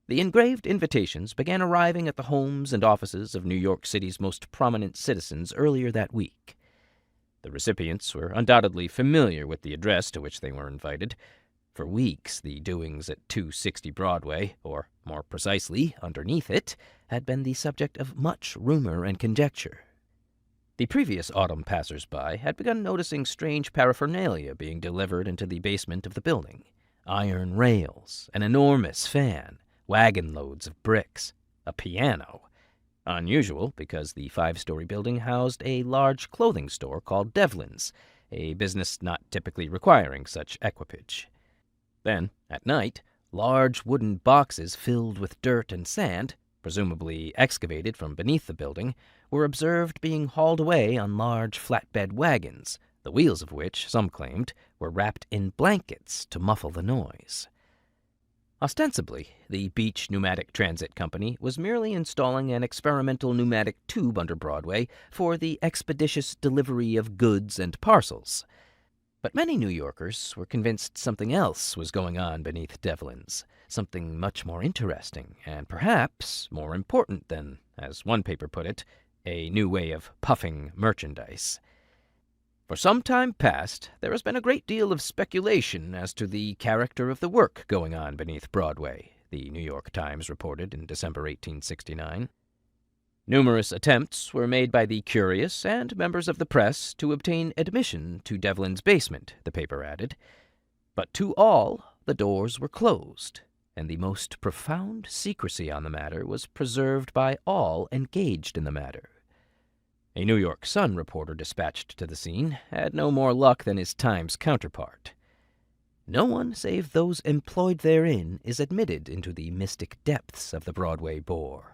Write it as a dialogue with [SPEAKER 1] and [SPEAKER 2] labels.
[SPEAKER 1] The engraved invitations began arriving at the homes and offices of New York City's most prominent citizens earlier that week. The recipients were undoubtedly familiar with the address to which they were invited. For weeks, the doings at 260 Broadway, or more precisely, underneath it, had been the subject of much rumor and conjecture. The previous autumn passers-by had begun noticing strange paraphernalia being delivered into the basement of the building. Iron rails, an enormous fan, wagon loads of bricks, a piano. Unusual because the 5-story building housed a large clothing store called Devlin's, a business not typically requiring such equipage. Then, at night, large wooden boxes filled with dirt and sand, presumably excavated from beneath the building, were observed being hauled away on large flatbed wagons, the wheels of which, some claimed, were wrapped in blankets to muffle the noise. Ostensibly, the Beach Pneumatic Transit Company was merely installing an experimental pneumatic tube under Broadway for the expeditious delivery of goods and parcels. But many New Yorkers were convinced something else was going on beneath Devlin's, something much more interesting and perhaps more important than, as one paper put it, a new way of puffing merchandise. For some time past, there has been a great deal of speculation as to the character of the work going on beneath Broadway, the New York Times reported in December 1869. Numerous attempts were made by the curious and members of the press to obtain admission to Devlin's basement, the paper added. But to all, the doors were closed, and the most profound secrecy on the matter was preserved by all engaged in the matter. A New York Sun reporter dispatched to the scene had no more luck than his Times counterpart. No one save those employed therein is admitted into the mystic depths of the Broadway bore.